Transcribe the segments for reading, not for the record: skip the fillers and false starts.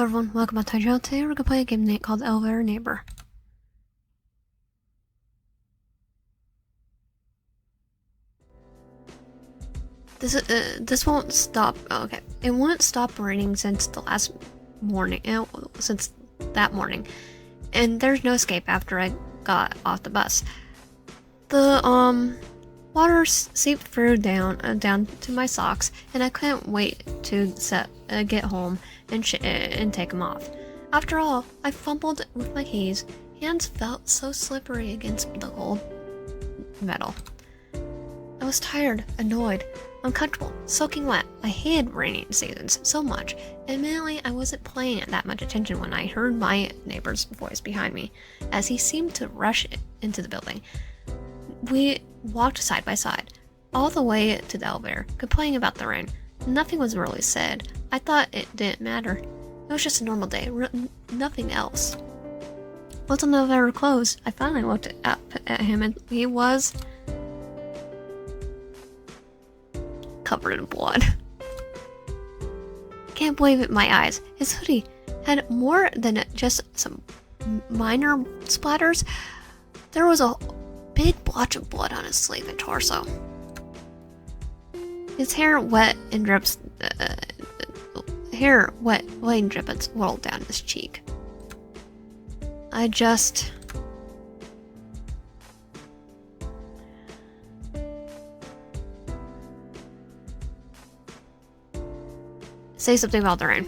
Hello everyone, welcome back to my channel. Today we're gonna play a game called Elevator Neighbor. This won't stop. Oh, okay, it won't stop raining since the last morning. Since that morning, and there's no escape after I got off the bus. The water seeped through down to my socks, and I couldn't wait to get home and take them off. After all, I fumbled with my keys. Hands felt so slippery against the cold metal. I was tired, annoyed, uncomfortable, soaking wet. I hated rainy seasons so much. Admittedly, I wasn't paying that much attention when I heard my neighbor's voice behind me, as he seemed to rush into the building. We walked side by side, all the way to the elevator, complaining about the rain. Nothing was really said. I thought it didn't matter. It was just a normal day, nothing else. Once the elevator closed, I finally looked up at him, and he was covered in blood. Can't believe it, my eyes. His hoodie had more than just some minor splatters. There was a big blotch of blood on his sleeve and torso. His hair wet and drips. Wet and drippets rolled down his cheek. I just say something about the rain.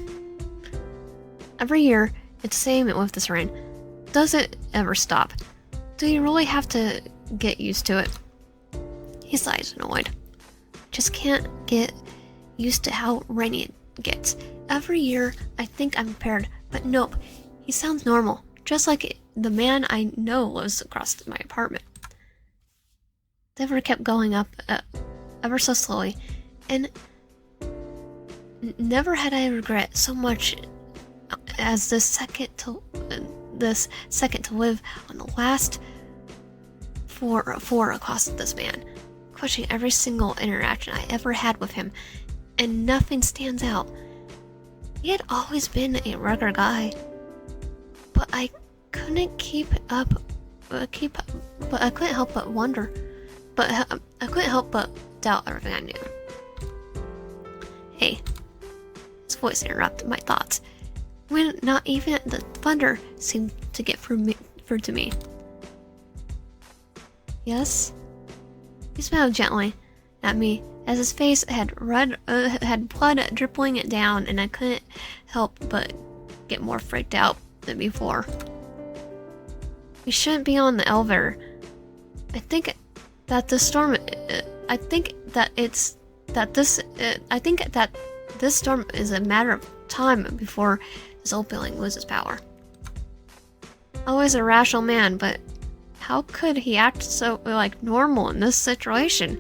Every year, it's the same with this rain. Does it ever stop? Do you really have to get used to it? He sighs, annoyed. Just can't get used to how rainy it gets. Every year, I think I'm prepared, but nope. He sounds normal, just like the man I know lives across my apartment. The river kept going up ever so slowly, and never had I regret so much as this second to live on the last floor across this man, questioning every single interaction I ever had with him, and nothing stands out. He had always been a regular guy, but I couldn't but I couldn't help but wonder. But I couldn't help but doubt everything I knew. Hey, his voice interrupted my thoughts, when not even the thunder seemed to get through to me. Yes? He smiled gently at me, as his face had blood dripping down, and I couldn't help but get more freaked out than before. We shouldn't be on the elevator. I think that this storm is a matter of time before this old building loses power. Always a rational man, but how could he act so normal in this situation?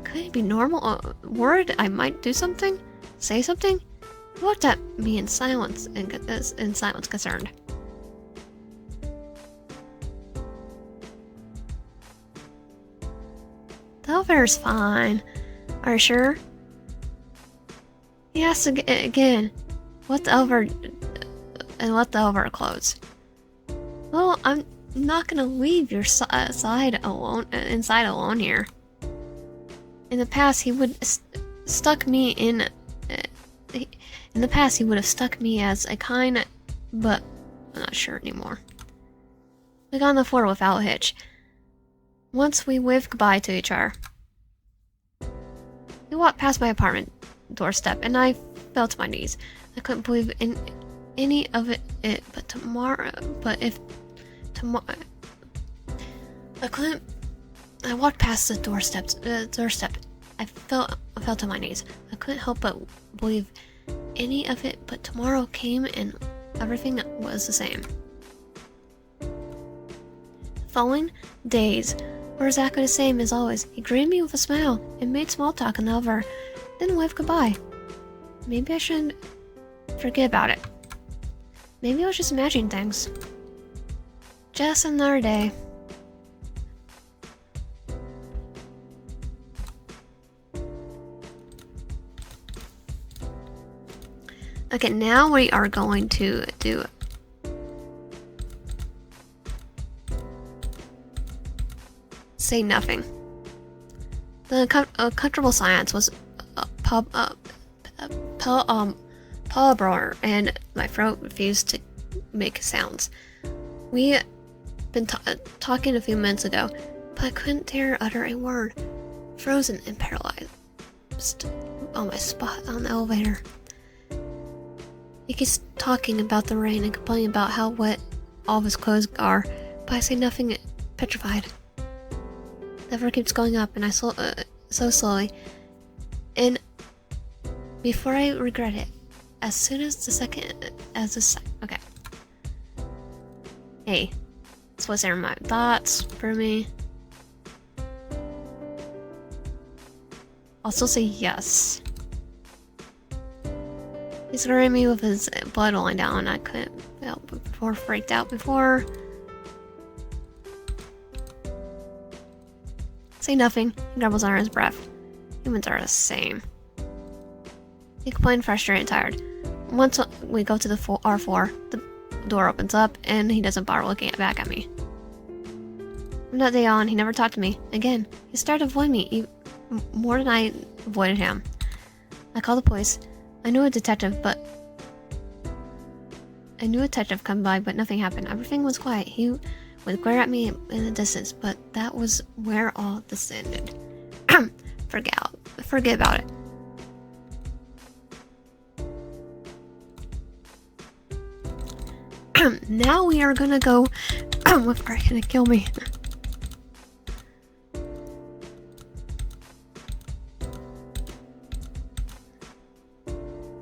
Could he be normal? Worried I might do something? Say something? He looked at me in silence, concerned. The elevator's fine. Are you sure? He asked again. Let the elevator close. Well, I'm not gonna leave your inside alone here. In the past, he would stuck me in. In the past, he would have stuck me as a kind, but I'm not sure anymore. We got on the floor without a hitch. Once we waved goodbye to each other. We walked past my apartment doorstep, and I fell to my knees. I couldn't believe in any of it. I walked past the doorstep. I fell to my knees. I couldn't help but believe any of it, but tomorrow came and everything was the same. The following days were exactly the same as always. He greeted me with a smile and made small talk on the elevator, then waved goodbye. Maybe I shouldn't forget about it. Maybe I was just imagining things. Just another day. Okay, now we are going to do... Say nothing. The comfortable silence was palabra, and my throat refused to make sounds. We been talking a few minutes ago, but I couldn't dare utter a word. Frozen and paralyzed on my spot on the elevator. He keeps talking about the rain and complaining about how wet all of his clothes are, but I say nothing, petrified. The river keeps going up, and I so slowly. And before I regret it, as soon as okay. Hey, this was there my thoughts for me. I'll still say yes. He's scaring me with his blood rolling down. I couldn't help before freaked out before. Say nothing. He grumbles under his breath. Humans are the same. He complained, frustrated and tired. Once we go to the R4, the door opens up and he doesn't bother looking back at me. From that day on, he never talked to me again. He started to avoid me more than I avoided him. I called the police. I knew a detective come by, but nothing happened. Everything was quiet. He would glare at me in the distance, but that was where all this ended. Forget about it. Now we are gonna go with are you gonna kill me?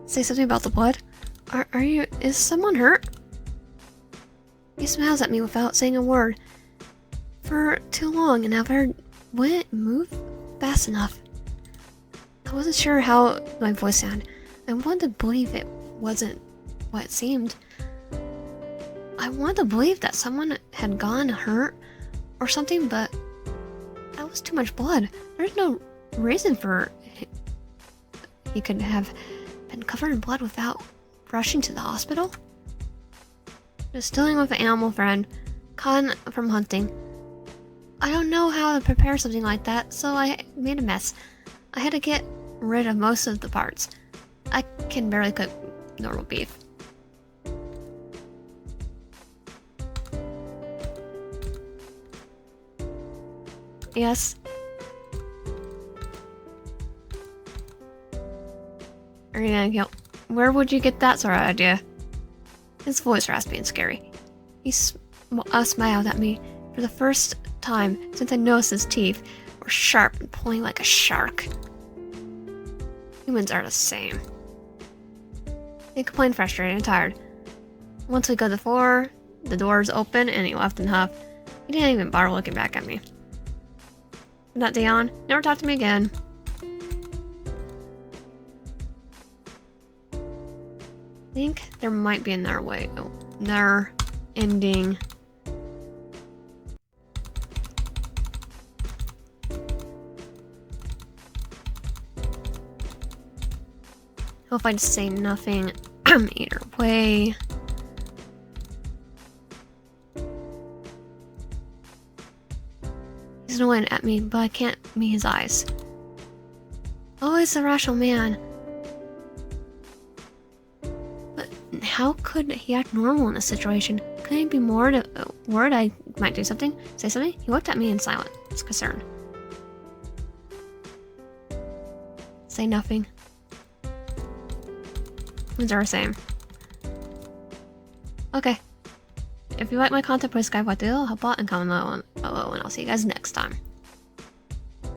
Say something about the blood. Is someone hurt? He smiles at me without saying a word. For too long, and I wouldn't move fast enough. I wasn't sure how my voice sounded. I wanted to believe it wasn't what it seemed. I wanted to believe that someone had gone hurt or something, but that was too much blood. There's no reason for he could have been covered in blood without rushing to the hospital. Just dealing with an animal friend, caught from hunting. I don't know how to prepare something like that, so I made a mess. I had to get rid of most of the parts. I can barely cook normal beef. Yes. Are you gonna kill? Where would you get that sort of idea? His voice raspy and scary. He smiled at me for the first time since I noticed his teeth were sharp and pulling like a shark. Humans are the same. He complained, frustrated and tired. Once we go to the floor, the doors open and he left in a huff. He didn't even bother looking back at me. From that day on, never talked to me again. I think there might be another way. Oh, another ending. Hope I just say nothing either way. He's annoying at me, but I can't meet his eyes. Always a rational man. But how could he act normal in this situation? Couldn't he be more worried I might do something? Say something? He looked at me in silence concern. Say nothing. Humans are the same. Okay. If you like my content, please subscribe, help out, and comment below, and I'll see you guys next time.